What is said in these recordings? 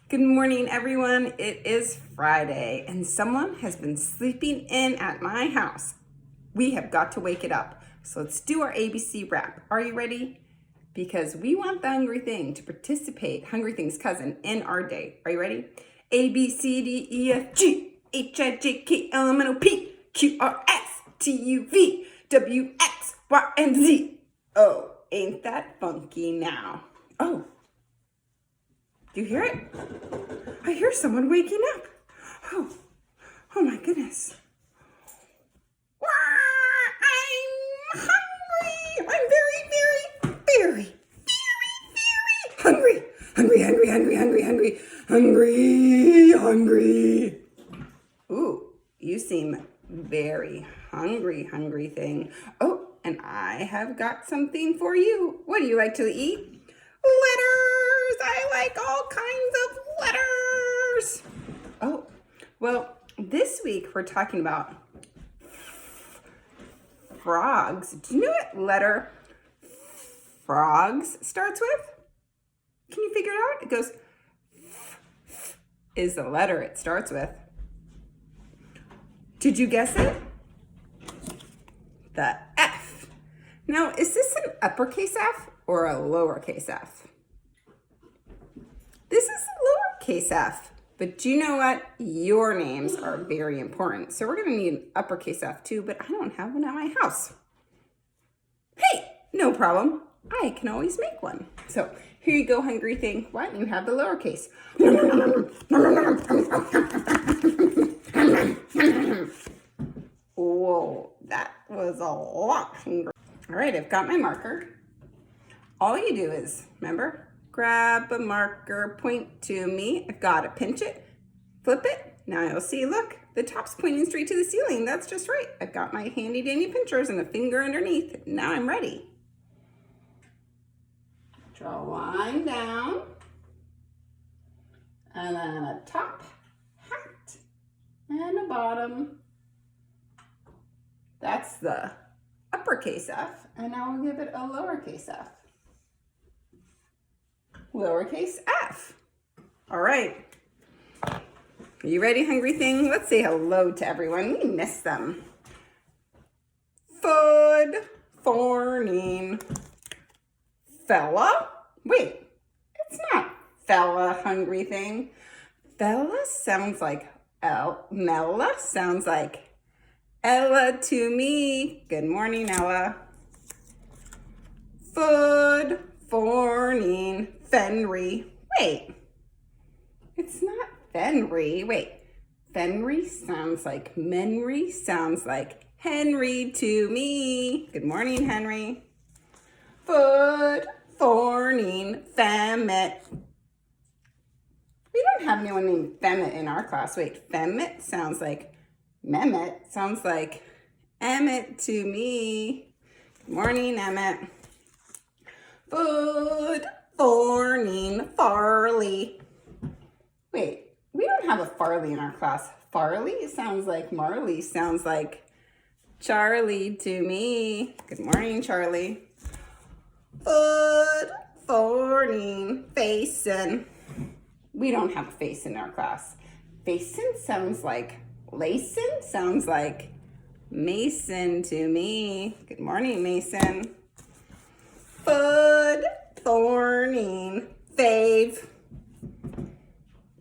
Good morning, everyone. It is Friday, and someone has been sleeping in at my house. We have got to wake it up. So let's do our ABC wrap. Are you ready? Because we want the Hungry Thing to participate, Hungry Thing's cousin, in our day. Are you ready? A, B, C, D, E, F, G, H, I, J, K, L, M, N, O, P, Q, R, S, T, U, V, W, X, Y, and Z. Oh, ain't that funky now? Oh. Do you hear it? I hear someone waking up. Oh my goodness. I'm hungry. I'm very hungry. Hungry. Ooh, you seem very hungry thing. Oh, and I have got something for you. What do you like to eat? Letters! I like all kinds of letters! Oh, well, this week we're talking about frogs. Do you know what letter frogs starts with? Can you figure it out? It goes, is the letter it starts with. Did you guess it? The F. Now, is this an uppercase F or a lowercase f? This is a lowercase f, but do you know what? Your names are very important. So we're gonna need an uppercase F too, but I don't have one at my house. Hey, no problem. I can always make one. So here you go, Hungry Thing. Why don't you have the lowercase? Whoa, that was a lot hungry. All right, I've got my marker. All you do is, remember, grab a marker, point to me. I've got to pinch it, flip it. Now you'll see, look, the top's pointing straight to the ceiling. That's just right. I've got my handy dandy pinchers and a finger underneath. Now I'm ready. Draw a line down. And then a top hat and a bottom. That's the uppercase F. And now we'll give it a lowercase f. Lowercase f. All right. Are you ready, Hungry Thing? Let's say hello to everyone. We miss them. Food, forning, fella. Wait, it's not fella, Hungry Thing. Fella sounds like Mella sounds like Ella to me. Good morning, Ella. Food, forning, Fenry. Wait, it's not Fenry. Wait, Fenry sounds like Menry, sounds like Henry to me. Good morning, Henry. Food, forning, Femmet. We don't have anyone named Femmet in our class. Wait, Femmet sounds like Mehmet, sounds like Emmett to me. Good morning, Emmett. Food, forning, Farley. Wait, we don't have a Farley in our class. Farley sounds like Marley, sounds like Charlie to me. Good morning, Charlie. Food, forning, Facin. We don't have a face in our class. Facin sounds like Lacin, sounds like Mason to me. Good morning, Mason. Food, thorning, fave.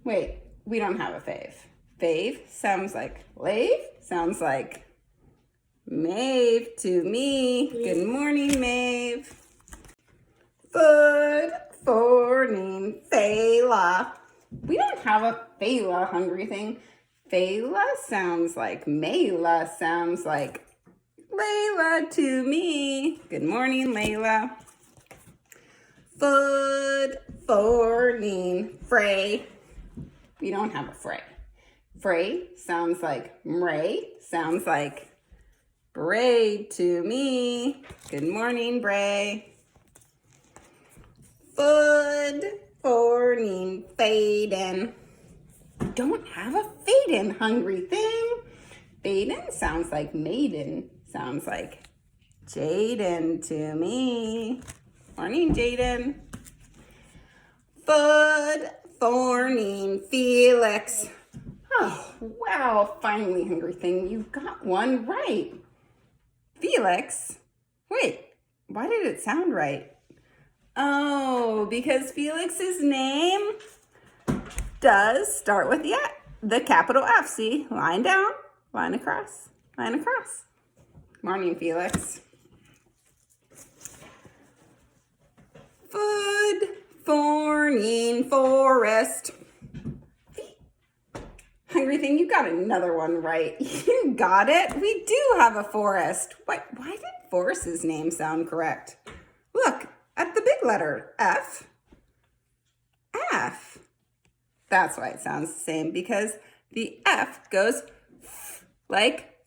Wait, we don't have a fave. Fave sounds like Lave, sounds like Maeve to me. Good morning, Maeve. Food, thorning, Fela. We don't have a Fela, Hungry Thing. Fela sounds like Mayla, sounds like Layla to me. Good morning, Layla. Food, forning, Frey. We don't have a Frey. Frey sounds like Mray, sounds like Bray to me. Good morning, Bray. Food, forning, Faden. Don't have a Faden, Hungry Thing. Faden sounds like maiden, sounds like Jaden to me. Morning, Jaden. Food, Morning, Felix. Oh, wow, finally, hungry thing, you got one right. Felix? Wait, why did it sound right? Oh, because Felix's name does start with the capital F. See, line down, line across, line across. Morning, Felix. Food, morning, forest. Hungry thing, you got another one right. You got it. We do have a forest. Why did Forrest's name sound correct? Look at the big letter F. F. That's why it sounds the same, because the F goes like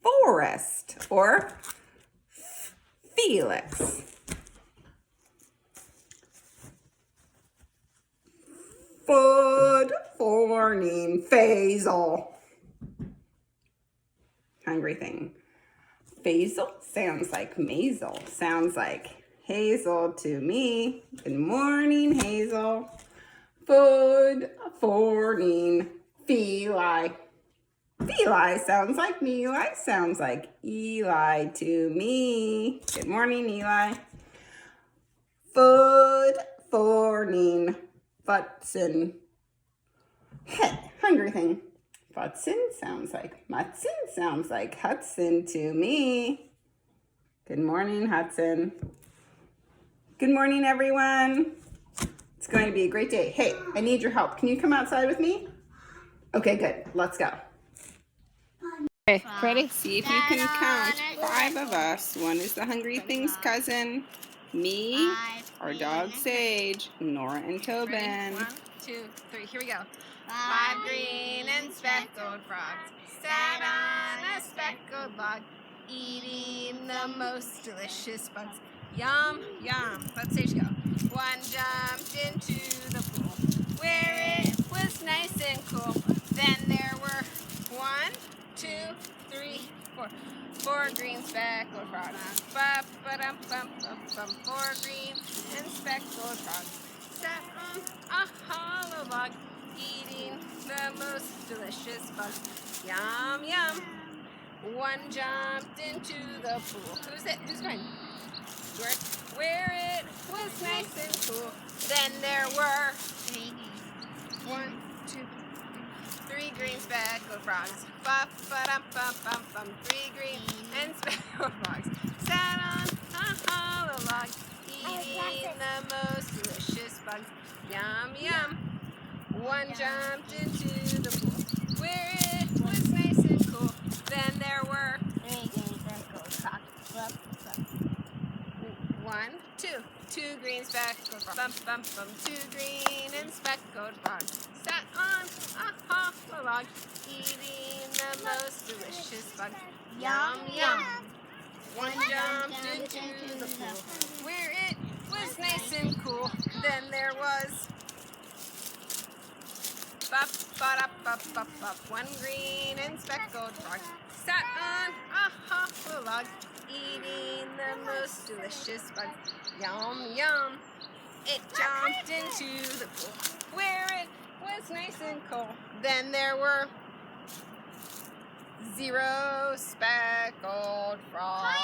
forest or Felix. Good morning, Faisal. Hungry thing. Faisal sounds like Maisel. Sounds like Hazel to me. Good morning, Hazel. Good morning, Feli. Feli sounds like Eli. Sounds like Eli to me. Good morning, Eli. Good morning, Futson. Hey, hungry thing. Futson sounds like Mutson. Sounds like Hudson to me. Good morning, Hudson. Good morning, everyone. It's going to be a great day. Hey, I need your help. Can you come outside with me? Okay, good. Let's go. Okay, ready? See if you can count 5 of us. One is the Hungry Thing's cousin, me, our dog Sage, Nora and Tobin. 1, 2, 3, here we go. 5 green and speckled frogs sat on a speckled log, eating the most delicious bugs. Yum, yum. Let Sage go. 1 jumped into the pool, where it was nice and cool. Then there were 1, 2, 3, 4. 4 green speckled frogs. Ba-ba-dum-bum-bum-bum. 4 green and speckled frogs sat on a hollow log, eating the most delicious bug. Yum, yum. 1 jumped into the pool. Who's it? Who's going? George. Where it was nice and cool. Then there were 1, 2, 3 green speckled frogs. Ba-ba-dum-bum-bum-bum. 3 green and speckled frogs sat on a hollow log, eating the most delicious bugs. Yum, yum. 1 jumped into the pool, where it was nice and cool. Then there were 1, 2, 2 green speckled frogs. 2 green and speckled frogs sat on a hollow log, eating the most delicious bugs. Yum, yum. 1 jumped into the pool, where it was nice and cool. Then there was 1 green and speckled frog sat on a hollow log, eating the most delicious bug. Yum, yum. It jumped into the pool, where it was nice and cool. Then there were 0 speckled frogs.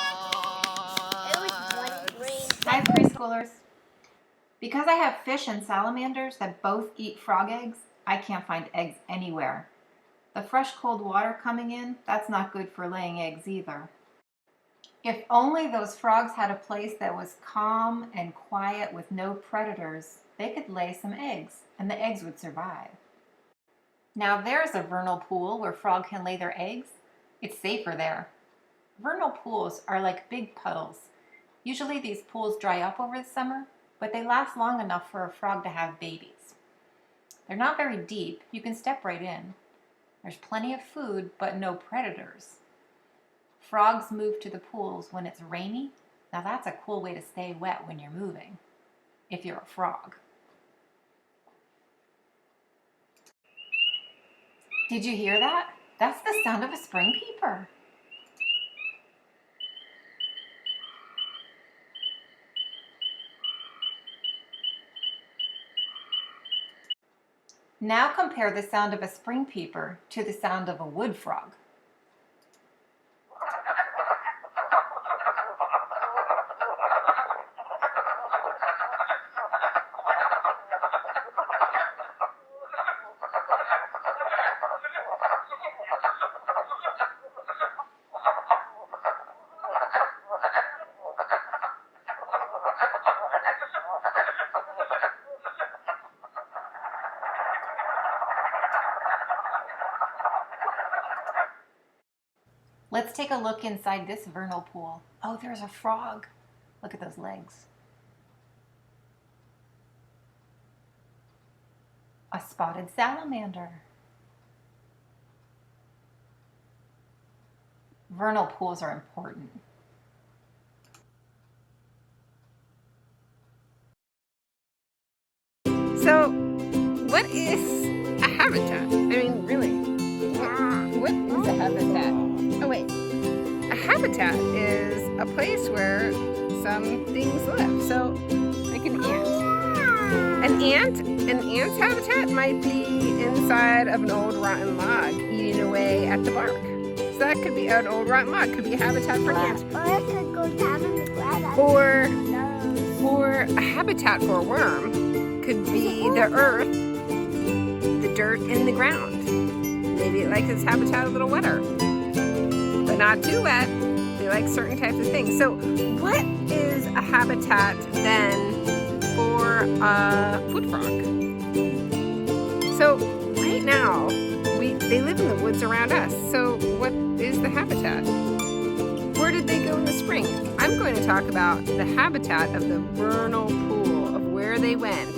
Hi, preschoolers. Because I have fish and salamanders that both eat frog eggs, I can't find eggs anywhere. The fresh cold water coming in, that's not good for laying eggs either. If only those frogs had a place that was calm and quiet with no predators, they could lay some eggs, and the eggs would survive. Now there's a vernal pool where frogs can lay their eggs. It's safer there. Vernal pools are like big puddles. Usually these pools dry up over the summer, but they last long enough for a frog to have babies. They're not very deep. You can step right in. There's plenty of food, but no predators. Frogs move to the pools when it's rainy. Now that's a cool way to stay wet when you're moving, if you're a frog. Did you hear that? That's the sound of a spring peeper. Now compare the sound of a spring peeper to the sound of a wood frog. Let's take a look inside this vernal pool. Oh, there's a frog. Look at those legs. A spotted salamander. Vernal pools are important. So, what is a habitat? I mean, really, what is a habitat? Oh wait, a habitat is a place where some things live. So, like an ant. An ant's habitat might be inside of an old rotten log, eating away at the bark. So that could be an old rotten log. Could be a habitat for an ant. Or it could go down on the ground. Or a habitat for a worm could be the earth, the dirt in the ground. Maybe it likes its habitat a little wetter, but not too wet. They like certain types of things. So what is a habitat then for a wood frog? So right now, they live in the woods around us. So what is the habitat? Where did they go in the spring? I'm going to talk about the habitat of the vernal pool, of where they went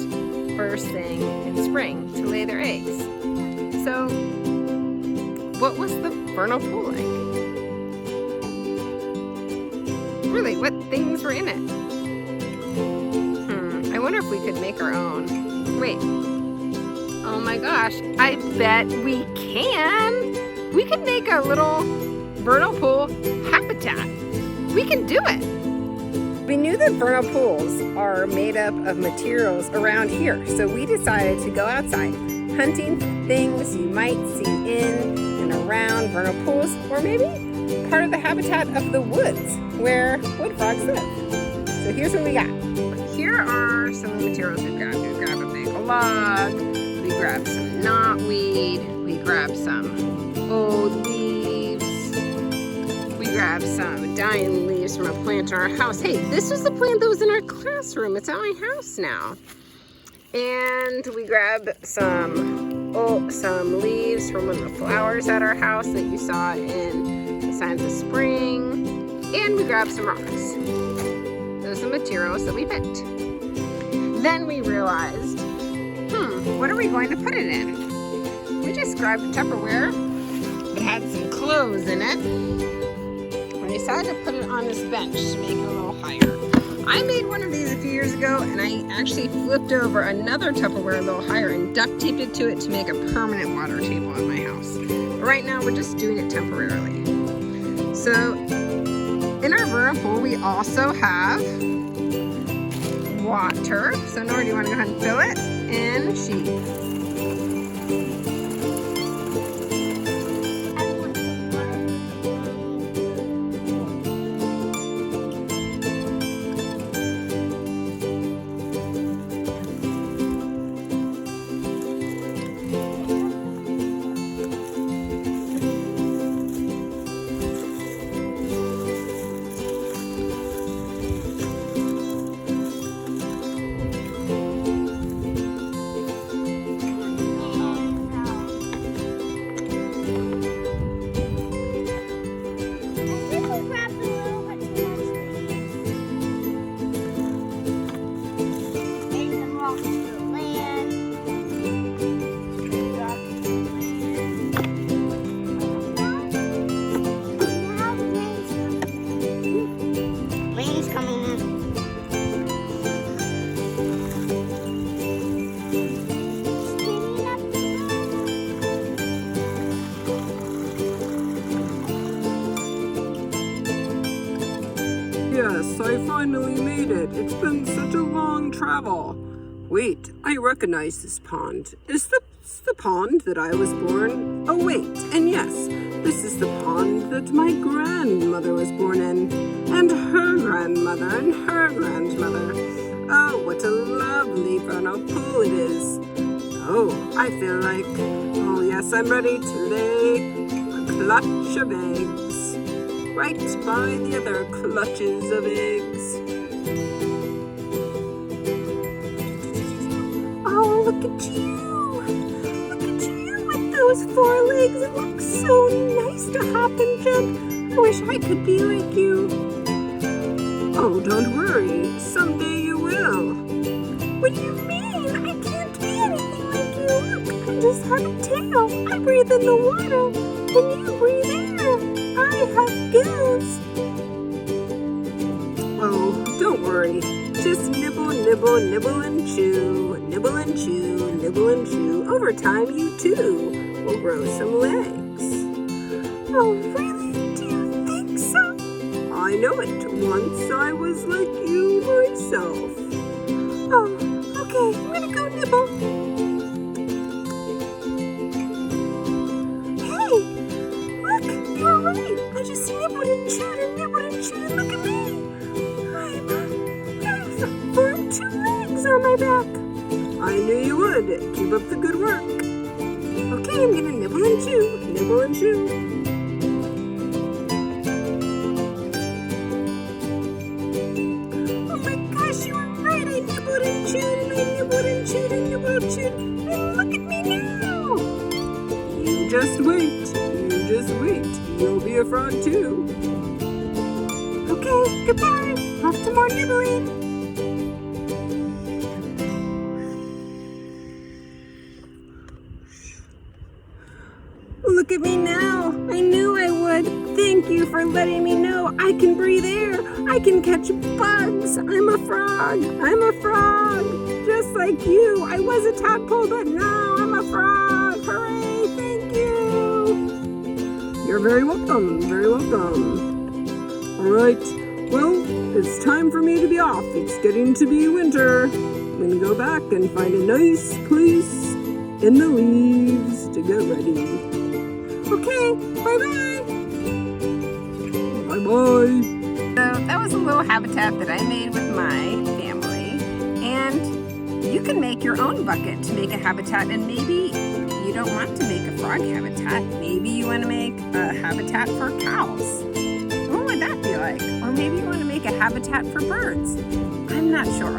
first thing in spring to lay their eggs. So what was the vernal pool like? Really, what things were in it? I wonder if we could make our own. Wait. Oh my gosh, I bet we can. We could make a little vernal pool habitat. We can do it. We knew that vernal pools are made up of materials around here, so we decided to go outside, hunting for things you might see in and around vernal pools, or maybe part of the habitat of the woods where wood frogs live. So here's what we got. Here are some of the materials we grabbed. We grabbed a big log, we grabbed some knotweed, we grabbed some old leaves, we grabbed some dying leaves from a plant in our house. Hey, this was the plant that was in our classroom. It's at my house now. And we grabbed some leaves from one of the flowers at our house that you saw in the signs of spring. And we grabbed some rocks. Those are the materials that we picked. Then we realized, what are we going to put it in? We just grabbed a Tupperware that had some clothes in it. We decided to put it on this bench to make it a little higher. I made one of these a few years ago, and I actually flipped over another Tupperware a little higher and duct taped it to it to make a permanent water table in my house. But right now, we're just doing it temporarily. So, in our vernal pool, we also have water. So Nora, do you want to go ahead and fill it? And she. Yes, I finally made it. It's been such a long travel. Wait, I recognize this pond. Is That's the pond that I was born. Oh wait, and yes, this is the pond that my grandmother was born in, and her grandmother and her grandmother. Oh, what a lovely vernal pool it is. Oh, I feel like, oh yes, I'm ready to lay a clutch of eggs right by the other clutches of eggs. Oh, look at you. Look at you with those 4 legs. It looks so nice to hop and jump. I wish I could be like you. Oh, don't worry. Someday you will. What do you mean? I can't be anything like you. Look, I just have a tail. I breathe in the water, and you breathe air. I have gills. Oh, don't worry. Just nibble, nibble, nibble and chew. Nibble and chew, nibble and chew. Over time, you too will grow some legs. Oh, really? Do you think so? I know it. Once I was like you myself. Oh, okay. I'm gonna go nibble. Hey, look, you're right. I just nibbled and chewed and nibbled and chewed and look at me. I've formed 2 legs on my back. I knew you would. Keep up the good work. Okay, I'm gonna nibble and chew. Nibble and chew. Oh my gosh, you were right. I nibbled and chewed and I nibbled and chewed and nibbled and chewed. And look at me now. You just wait. You just wait. You'll be a frog too. Okay, goodbye. Off to more nibbling. Look at me now. I knew I would. Thank you for letting me know I can breathe air. I can catch bugs. I'm a frog. I'm a frog. Just like you. I was a tadpole, but now I'm a frog. Hooray. Thank you. You're very welcome. Very welcome. All right. Well, it's time for me to be off. It's getting to be winter. I'm going to go back and find a nice place in the leaves to get ready. Okay, bye-bye. Bye-bye. So that was a little habitat that I made with my family. And you can make your own bucket to make a habitat. And maybe you don't want to make a frog habitat. Maybe you want to make a habitat for cows. What would that be like? Or maybe you want to make a habitat for birds. I'm not sure.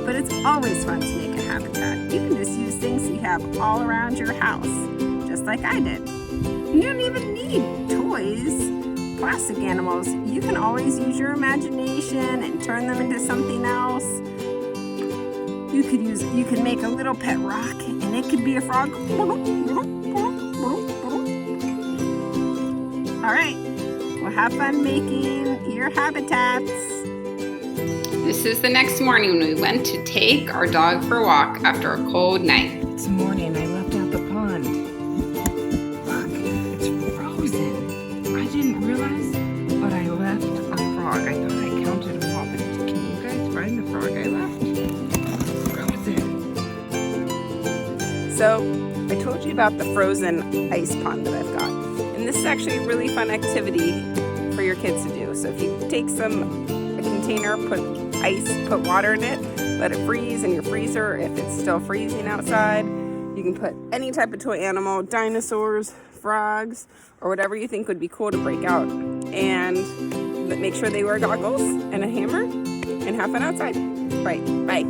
But it's always fun to make a habitat. You can just use things you have all around your house. Just like I did. You don't even need toys, plastic animals. You can always use your imagination and turn them into something else. You could make a little pet rock and it could be a frog. All right, well, have fun making your habitats. This is the next morning when we went to take our dog for a walk after a cold night. This morning I left out the pond. Look, it's frozen. I didn't realize, but I left a frog. I thought I counted them all, but can you guys find the frog I left? Frozen. So, I told you about the frozen ice pond that I've got. And this is actually a really fun activity for your kids to do. So if you take a container, put water in it, let it freeze in your freezer. If it's still freezing outside, you can put any type of toy animal, dinosaurs, frogs, or whatever you think would be cool to break out. And make sure they wear goggles and a hammer and have fun outside. Right, bye.